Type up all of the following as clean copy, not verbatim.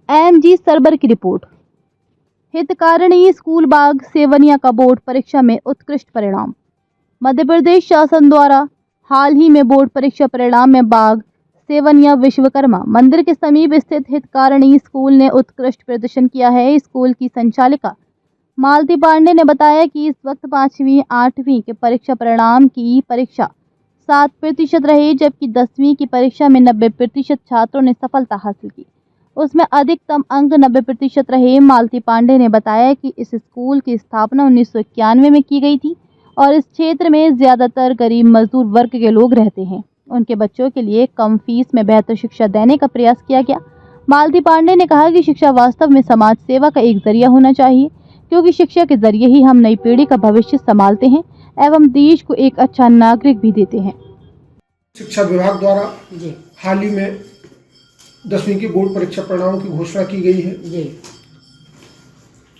MG server की report. हितकारिणी school बाग सेवनिया का board परीक्षा में उत्कृष्ट परिणाम। मध्य प्रदेश शासन द्वारा हाल ही में बोर्ड परीक्षा परिणाम में बाग सेवनिया विश्वकर्मा मंदिर के समीप स्थित हितकारिणी स्कूल ने उत्कृष्ट प्रदर्शन किया है। स्कूल की संचालिका मालती पांडे ने बताया कि इस वक्त 5वीं 8वीं के परीक्षा परिणाम की परीक्षा 7% रही, जबकि 10वीं की परीक्षा में 90% छात्रों ने सफलता हासिल की। उसमें अधिकतम अंक 90% रहे। मालती पांडे ने बताया कि इस स्कूल की स्थापना 1991 में की गई थी और इस क्षेत्र में ज़्यादातर गरीब मजदूर वर्ग के लोग रहते हैं। उनके बच्चों के लिए कम फीस में बेहतर शिक्षा देने का प्रयास किया गया। मालती पांडे ने कहा कि शिक्षा वास्तव में समाज सेवा का एक जरिया होना चाहिए, क्योंकि शिक्षा के जरिए ही हम नई पीढ़ी का भविष्य संभालते हैं एवं देश को एक अच्छा नागरिक भी देते हैं। शिक्षा विभाग द्वारा हाल ही में 10वीं की बोर्ड परीक्षा परिणाम की घोषणा की गई है।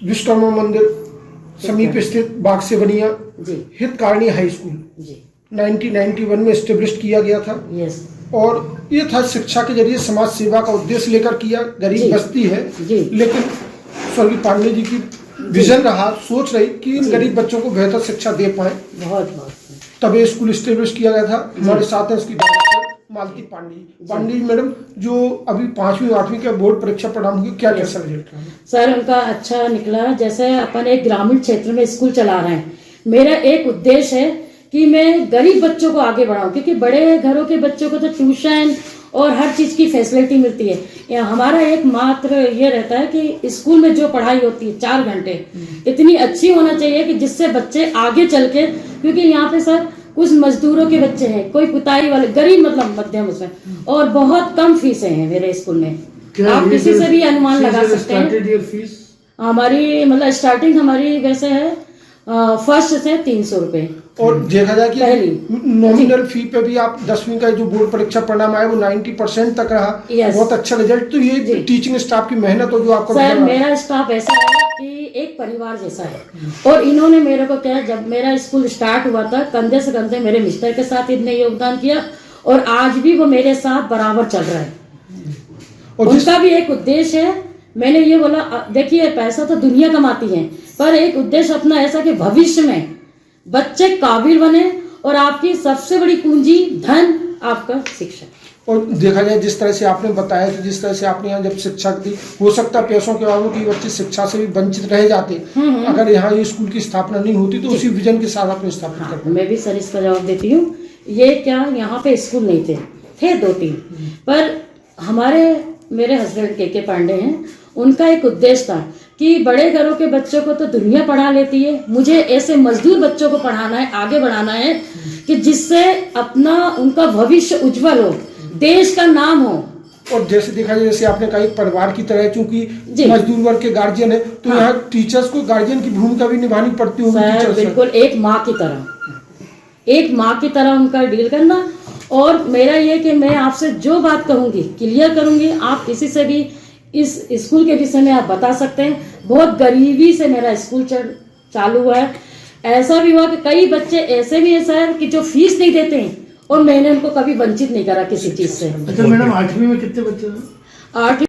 विश्वकर्मा मंदिर समीप स्थित बाग सेवनिया हितकारिणी हाई स्कूल 1991 में एस्टेब्लिश किया गया था। और ये था शिक्षा के जरिए समाज सेवा का उद्देश्य लेकर किया। गरीब बस्ती है, लेकिन स्वर्गीय पांडे जी की विजन रहा, सोच रही कि इन गरीब बच्चों को बेहतर शिक्षा दे पाए। तब ये स्कूल एस्टेब्लिश किया गया था। हमारे साथ है उसकी डायरेक्टर मालती पांडे जी मैडम, जो अभी 5वीं 8वीं के बोर्ड परीक्षा परिणाम हुए, क्या कैसा रिजल्ट रहा? सर उनका अच्छा निकला। जैसे अपन एक ग्रामीण क्षेत्र में स्कूल चला रहे हैं, मेरा एक उद्देश्य है कि मैं गरीब बच्चों को आगे बढ़ाऊं, क्योंकि बड़े घरों के बच्चों को तो ट्यूशन और हर चीज की फैसिलिटी मिलती है। हमारा एक मात्र ये रहता है कि स्कूल में जो पढ़ाई होती है 4 घंटे इतनी अच्छी होना चाहिए कि जिससे बच्चे आगे चल के, क्योंकि यहाँ पे सर कुछ मजदूरों के बच्चे हैं, कोई पुताई वाले, गरीब मतलब मध्यम उसमें, और बहुत कम फीसें हैं मेरे स्कूल में। आप किसी से भी अनुमान लगा सकते हैं। हमारी मतलब स्टार्टिंग हमारी वैसे है फर्स्ट से 300 रुपए। और देखा जाए कि नॉमिनल फी पे भी आप 10वीं का जो बोर्ड परीक्षा परिणाम आया वो 90% तक रहा। बहुत अच्छा रिजल्ट। तो ये टीचिंग स्टाफ की मेहनत हो जो आपको। सर मेरा स्टाफ ऐसा है कि एक परिवार जैसा है। और इन्होंने मेरे को क्या, जब मेरा स्कूल स्टार्ट हुआ था, कंधे से कंधे मेरे मिस्टर के साथ इतने योगदान किया, और आज भी वो मेरे साथ बराबर चल रहा है। और उनका भी एक उद्देश्य है। मैंने ये बोला, देखिए पैसा तो दुनिया कमाती है, पर एक उद्देश्य अपना ऐसा कि भविष्य में बच्चे काबिल बने, और आपकी सबसे बड़ी पूंजी धन आपका शिक्षा। और देखा जाए जिस तरह से आपने बताया कि जिस तरह से आपने यहाँ जब शिक्षा दी, हो सकता है पैसों के अभाव की बच्चे शिक्षा से भी वंचित रह जाते। अगर यहाँ ये स्कूल की स्थापना नहीं होती तो उसी विजन के साथ आपने स्थापित कर। मैं भी सर इसका जवाब देती हूँ। ये क्या, यहाँ पे स्कूल नहीं थे 2-3, पर मेरे हस्बैंड के पांडे हैं, उनका एक उद्देश्य था कि बड़े घरों के बच्चों को तो दुनिया पढ़ा लेती है, मुझे ऐसे मजदूर बच्चों को पढ़ाना है, आगे बढ़ाना है कि जिससे अपना उनका भविष्य उज्जवल हो, देश का नाम हो। और जैसे देखा जाए, जैसे आपने कहा एक परिवार की तरह, क्योंकि मजदूर वर्ग के गार्जियन है, तो यहाँ टीचर्स को गार्जियन की भूमिका भी निभानी पड़ती होगी। बिल्कुल, एक माँ की तरह उनका डील करना। और मेरा ये कि मैं आपसे जो बात कहूंगी क्लियर करूंगी। आप किसी से भी इस स्कूल के विषय में आप बता सकते हैं। बहुत गरीबी से मेरा स्कूल चालू हुआ है। ऐसा भी हुआ कि कई बच्चे ऐसे भी हैं सर कि जो फीस नहीं देते हैं, और मैंने उनको कभी वंचित नहीं करा किसी चीज से। अच्छा मैडम, 8वीं में कितने बच्चे हैं? 8